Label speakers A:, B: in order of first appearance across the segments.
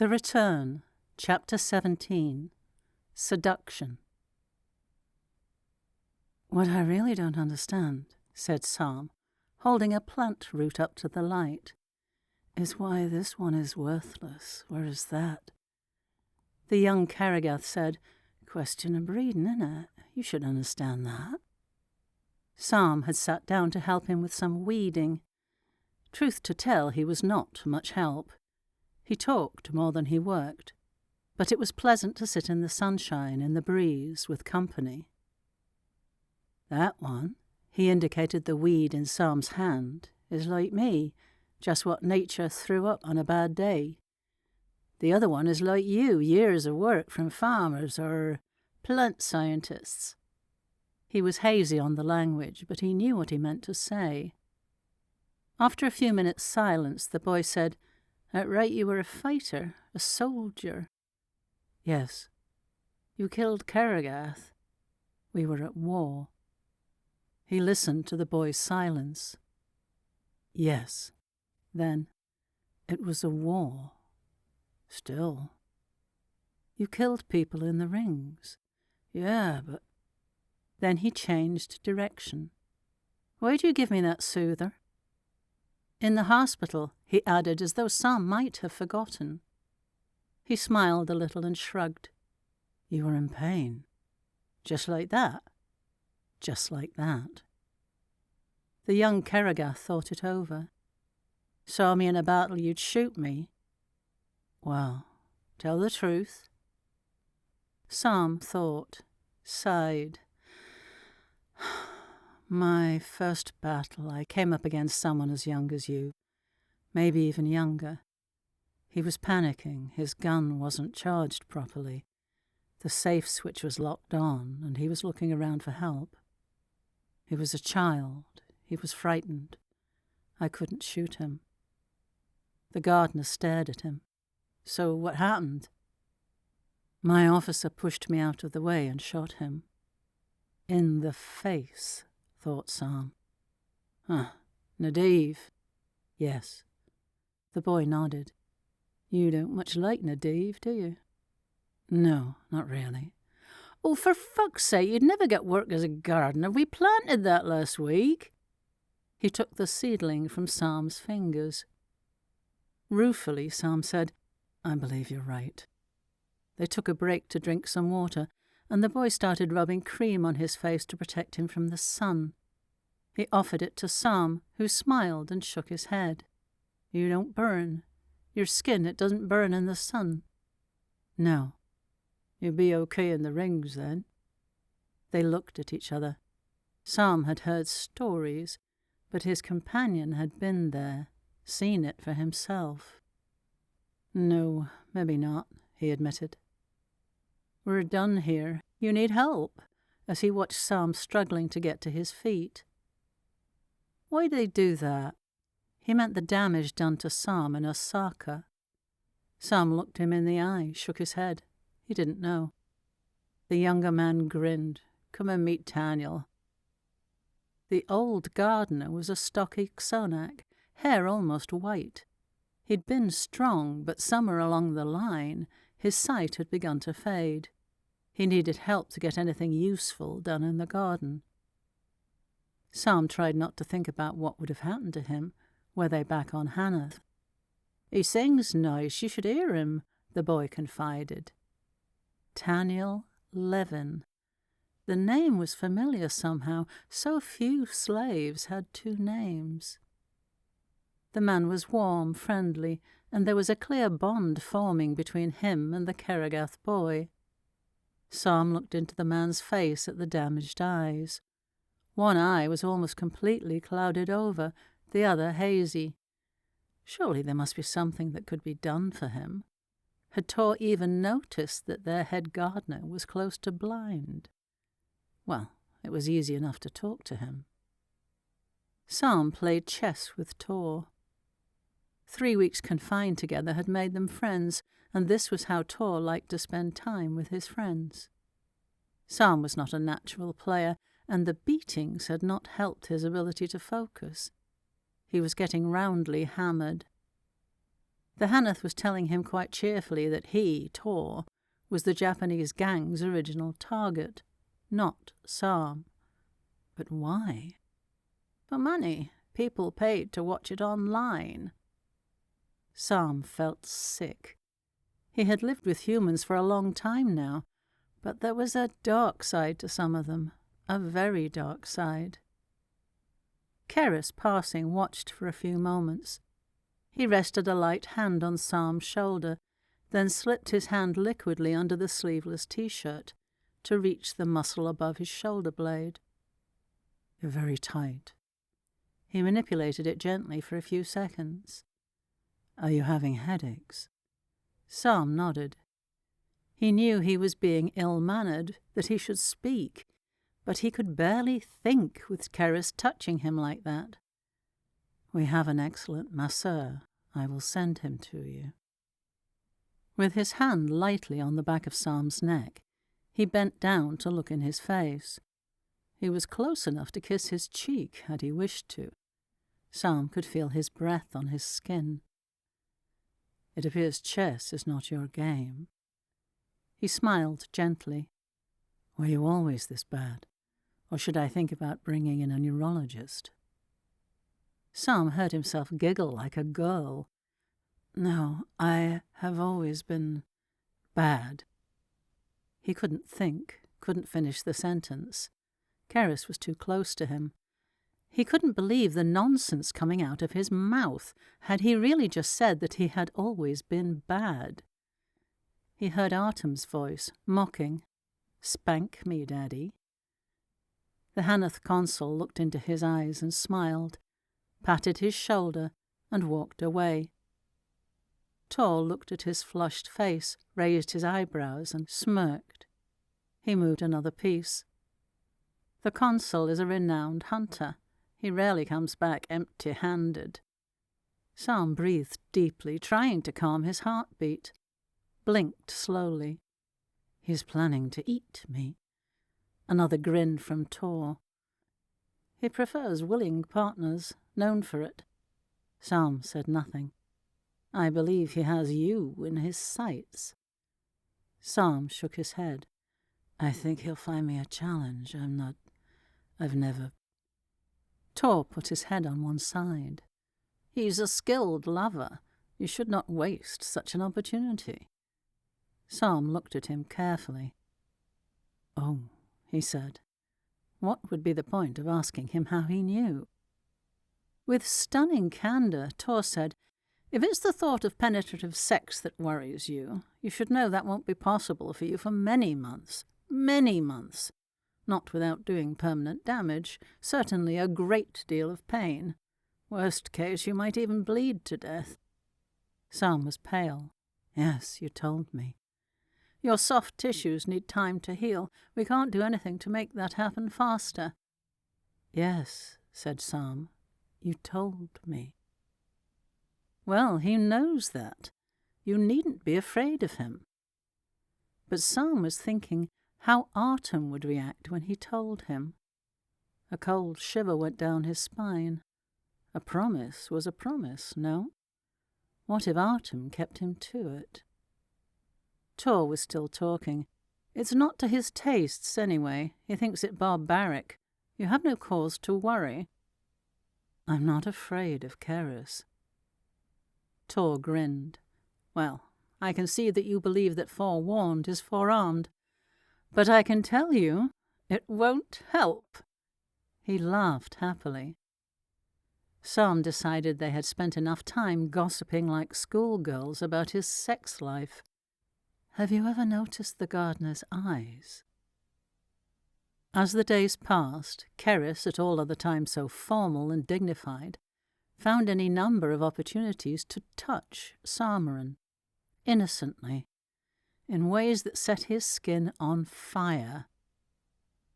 A: The Return, Chapter 17, Seduction. "What I really don't understand," said Saam, holding a plant root up to the light, "is why this one is worthless, whereas that—" The young Keriss said, "Question of breeding, innit? You should understand that." Saam had sat down to help him with some weeding. Truth to tell, he was not much help. He talked more than he worked, but it was pleasant to sit in the sunshine, in the breeze, with company. "That one," he indicated the weed in Saam's hand, "is like me, just what nature threw up on a bad day. The other one is like you, years of work from farmers or plant scientists." He was hazy on the language, but he knew what he meant to say. After a few minutes' silence, the boy said, "Outright you were a fighter, a soldier." "Yes." "You killed Keriss." "We were at war." He listened to the boy's silence. "Yes." Then, "It was a war." "Still." "You killed people in the rings." "Yeah, but—" Then he changed direction. "Why'd you give me that soother?" "In the hospital," he added, as though Saam might have forgotten. He smiled a little and shrugged. "You were in pain." "Just like that?" "Just like that." The young Keriss thought it over. "Saw me in a battle, you'd shoot me." "Well, tell the truth." Saam thought, sighed. "My first battle, I came up against someone as young as you, maybe even younger. He was panicking. His gun wasn't charged properly. The safe switch was locked on, and he was looking around for help. He was a child. He was frightened. I couldn't shoot him." The gardener stared at him. "So what happened?" "My officer pushed me out of the way and shot him." "In the face," thought Saam. "Huh. Nadiv?" "Yes." The boy nodded. "You don't much like Nadiv, do you?" "No, not really." "Oh, for fuck's sake, you'd never get work as a gardener. We planted that last week." He took the seedling from Saam's fingers. Ruefully, Saam said, "I believe you're right." They took a break to drink some water, and the boy started rubbing cream on his face to protect him from the sun. He offered it to Saam, who smiled and shook his head. "You don't burn. Your skin, it doesn't burn in the sun." "No." "You'll be okay in the rings, then." They looked at each other. Saam had heard stories, but his companion had been there, seen it for himself. "No, maybe not," he admitted. "We're done here. You need help," as he watched Saam struggling to get to his feet. "Why'd they do that?" He meant the damage done to Saam in Osaka. Saam looked him in the eye, shook his head. He didn't know. The younger man grinned. "Come and meet Daniel." The old gardener was a stocky Xonak, hair almost white. He'd been strong, but somewhere along the line, his sight had begun to fade. He needed help to get anything useful done in the garden. Saam tried not to think about what would have happened to him were they back on Hannath. "He sings nice, you should hear him," the boy confided. Daniel Levin. The name was familiar somehow. So few slaves had two names. The man was warm, friendly, and there was a clear bond forming between him and the Keriss boy. Saam looked into the man's face at the damaged eyes. One eye was almost completely clouded over, the other hazy. Surely there must be something that could be done for him. Had Tor even noticed that their head gardener was close to blind? Well, it was easy enough to talk to him. Saam played chess with Tor. 3 weeks confined together had made them friends, and this was how Tor liked to spend time with his friends. Saam was not a natural player, and the beatings had not helped his ability to focus. He was getting roundly hammered. The Hannath was telling him quite cheerfully that he, Tor, was the Japanese gang's original target, not Saam. But why? For money. People paid to watch it online. Saam felt sick. He had lived with humans for a long time now, but there was a dark side to some of them, a very dark side. Keriss, passing, watched for a few moments. He rested a light hand on Saam's shoulder, then slipped his hand liquidly under the sleeveless T-shirt to reach the muscle above his shoulder blade. "You're very tight." He manipulated it gently for a few seconds. "Are you having headaches?" Saam nodded. He knew he was being ill-mannered, that he should speak, but he could barely think with Keriss touching him like that. "We have an excellent masseur. I will send him to you." With his hand lightly on the back of Saam's neck, he bent down to look in his face. He was close enough to kiss his cheek had he wished to. Saam could feel his breath on his skin. "It appears chess is not your game." He smiled gently. "Were you always this bad? Or should I think about bringing in a neurologist?" Saam heard himself giggle like a girl. "No, I have always been bad." He couldn't think, couldn't finish the sentence. Keriss was too close to him. He couldn't believe the nonsense coming out of his mouth. Had he really just said that he had always been bad? He heard Artem's voice, mocking, "Spank me, Daddy." The Hannath Consul looked into his eyes and smiled, patted his shoulder, and walked away. Tor looked at his flushed face, raised his eyebrows, and smirked. He moved another piece. The Consul is a renowned hunter. He rarely comes back empty-handed. Saam breathed deeply, trying to calm his heartbeat. Blinked slowly. "He's planning to eat me." Another grin from Tor. "He prefers willing partners, known for it." Saam said nothing. "I believe he has you in his sights." Saam shook his head. "I think he'll find me a challenge. I've never..." Tor put his head on one side. "He's a skilled lover. You should not waste such an opportunity." Saam looked at him carefully. "Oh," he said. What would be the point of asking him how he knew? With stunning candour, Tor said, "If it's the thought of penetrative sex that worries you, you should know that won't be possible for you for many months. Many months. Not without doing permanent damage, certainly a great deal of pain. Worst case, you might even bleed to death." Saam was pale. "Yes, you told me." "Your soft tissues need time to heal. We can't do anything to make that happen faster." "Yes," said Saam. "You told me." "Well, he knows that. You needn't be afraid of him." But Saam was thinking how Artem would react when he told him. A cold shiver went down his spine. A promise was a promise, no? What if Artem kept him to it? Tor was still talking. "It's not to his tastes, anyway. He thinks it barbaric. You have no cause to worry." "I'm not afraid of Keriss." Tor grinned. "Well, I can see that you believe that forewarned is forearmed. But I can tell you, it won't help." He laughed happily. Saam decided they had spent enough time gossiping like schoolgirls about his sex life. "Have you ever noticed the gardener's eyes?" As the days passed, Keriss, at all other times so formal and dignified, found any number of opportunities to touch Saameron, innocently, in ways that set his skin on fire.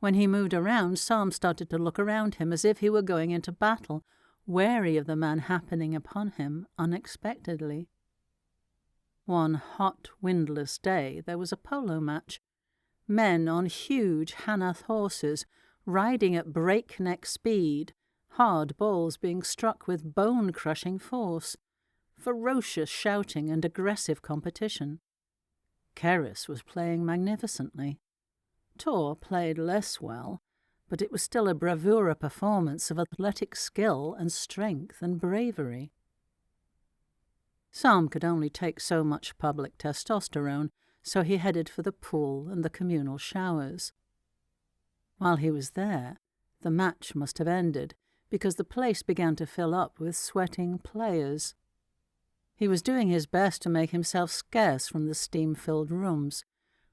A: When he moved around, Saam started to look around him as if he were going into battle, wary of the man happening upon him unexpectedly. One hot, windless day there was a polo match. Men on huge Hannath horses, riding at breakneck speed, hard balls being struck with bone-crushing force. ferocious shouting and aggressive competition. Keriss was playing magnificently. Tor played less well, but it was still a bravura performance of athletic skill and strength and bravery. Saam could only take so much public testosterone, so he headed for the pool and the communal showers. While he was there, the match must have ended, because the place began to fill up with sweating players. He was doing his best to make himself scarce from the steam-filled rooms,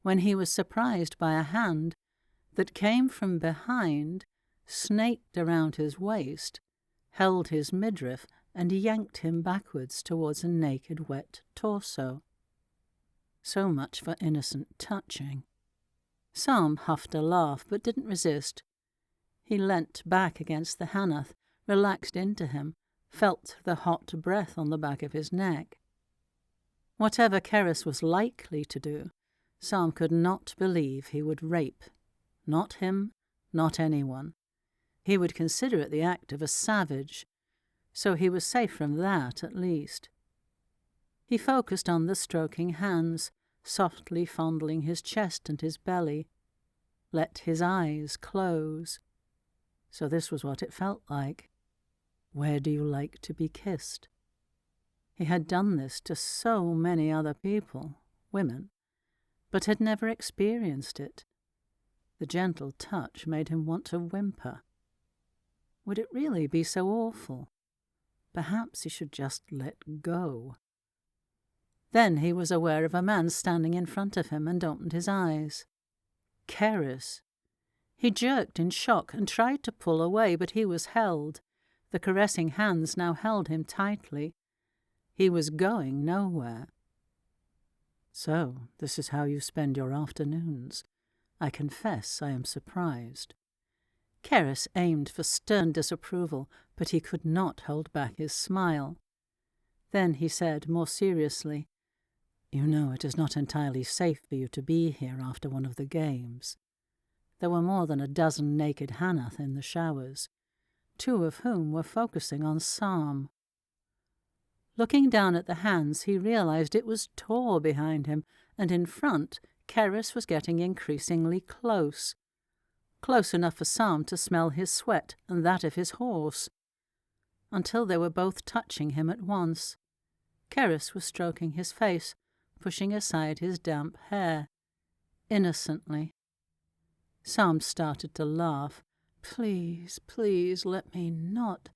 A: when he was surprised by a hand that came from behind, snaked around his waist, held his midriff, and yanked him backwards towards a naked, wet torso. So much for innocent touching. Saam huffed a laugh, but didn't resist. He leant back against the Hannath, relaxed into him, felt the hot breath on the back of his neck. Whatever Keriss was likely to do, Saam could not believe he would rape. Not him, not anyone. He would consider it the act of a savage, so he was safe from that at least. He focused on the stroking hands, softly fondling his chest and his belly. Let his eyes close. So this was what it felt like. Where do you like to be kissed? He had done this to so many other people, women, but had never experienced it. The gentle touch made him want to whimper. Would it really be so awful? Perhaps he should just let go. Then he was aware of a man standing in front of him and opened his eyes. Keriss. He jerked in shock and tried to pull away, but he was held. The caressing hands now held him tightly. He was going nowhere. So, this is how you spend your afternoons. I confess I am surprised. Keriss aimed for stern disapproval, but he could not hold back his smile. Then he said more seriously, You know it is not entirely safe for you to be here after one of the games. There were more than a dozen naked Hannath in the showers, 2 of whom were focusing on Saam. Looking down at the hands, he realized it was Tor behind him, and in front, Keriss was getting increasingly close. Close enough for Saam to smell his sweat and that of his horse. Until they were both touching him at once. Keriss was stroking his face, pushing aside his damp hair. Innocently. Saam started to laugh. Please, please, let me not.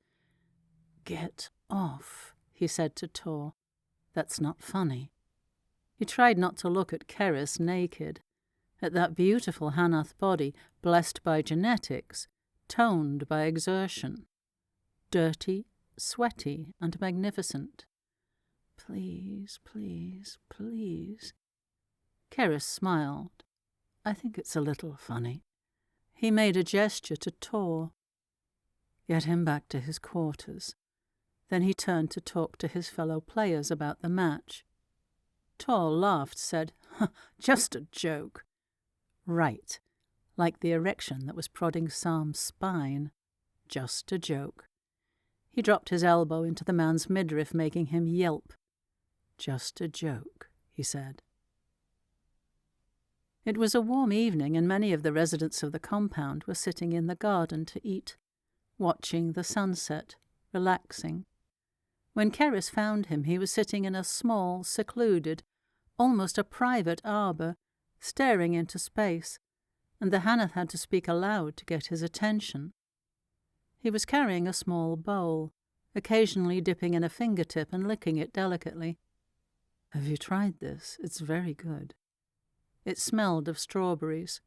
A: Get off, he said to Tor. That's not funny. He tried not to look at Keriss naked, at that beautiful Hannath body, blessed by genetics, toned by exertion. Dirty, sweaty, and magnificent. Please, please, please. Keriss smiled. I think it's a little funny. He made a gesture to Tor. Get him back to his quarters. Then he turned to talk to his fellow players about the match. Tor laughed, said, Just a joke. Right, like the erection that was prodding Saam's spine. Just a joke. He dropped his elbow into the man's midriff, making him yelp. Just a joke, he said. It was a warm evening, and many of the residents of the compound were sitting in the garden to eat, watching the sunset, relaxing. When Keriss found him, he was sitting in a small, secluded, almost a private arbour, staring into space, and the Hannath had to speak aloud to get his attention. He was carrying a small bowl, occasionally dipping in a fingertip and licking it delicately. Have you tried this? It's very good. It smelled of strawberries.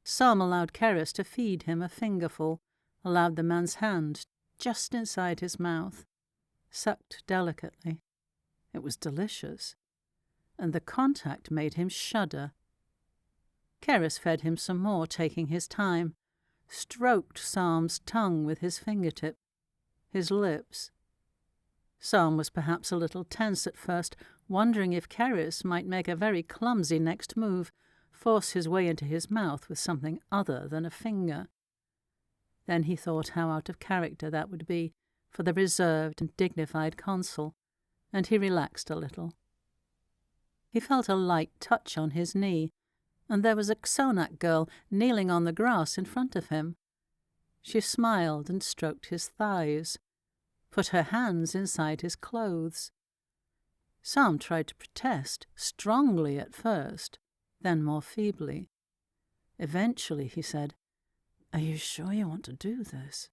A: Saam allowed Keriss to feed him a fingerful, allowed the man's hand just inside his mouth, sucked delicately. It was delicious, and the contact made him shudder. Keriss fed him some more, taking his time, stroked Saam's tongue with his fingertip, his lips. Saam was perhaps a little tense at first, wondering if Keriss might make a very clumsy next move, force his way into his mouth with something other than a finger. Then he thought how out of character that would be for the reserved and dignified Consul, and he relaxed a little. He felt a light touch on his knee, and there was a Xonak girl kneeling on the grass in front of him. She smiled and stroked his thighs, put her hands inside his clothes. Saam tried to protest, strongly at first, then more feebly. Eventually he said, "Are you sure you want to do this?"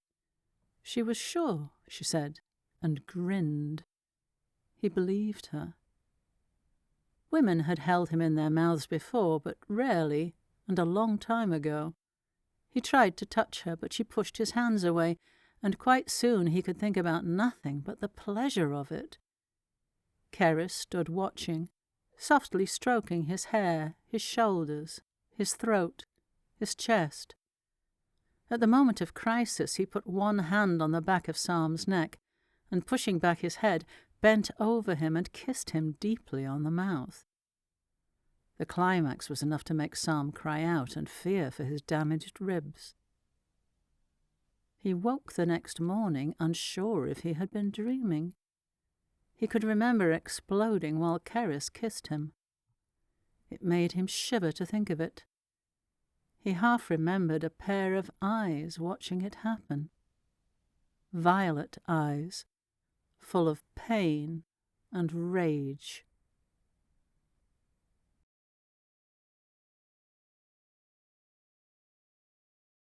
A: She was sure, she said, and grinned. He believed her. Women had held him in their mouths before, but rarely, and a long time ago. He tried to touch her, but she pushed his hands away, and quite soon he could think about nothing but the pleasure of it. Keriss stood watching, softly stroking his hair, his shoulders, his throat, his chest. At the moment of crisis, he put one hand on the back of Saam's neck, and pushing back his head, bent over him and kissed him deeply on the mouth. The climax was enough to make Saam cry out and fear for his damaged ribs. He woke the next morning unsure if he had been dreaming. He could remember exploding while Keriss kissed him. It made him shiver to think of it. He half remembered a pair of eyes watching it happen. Violet eyes, full of pain and rage.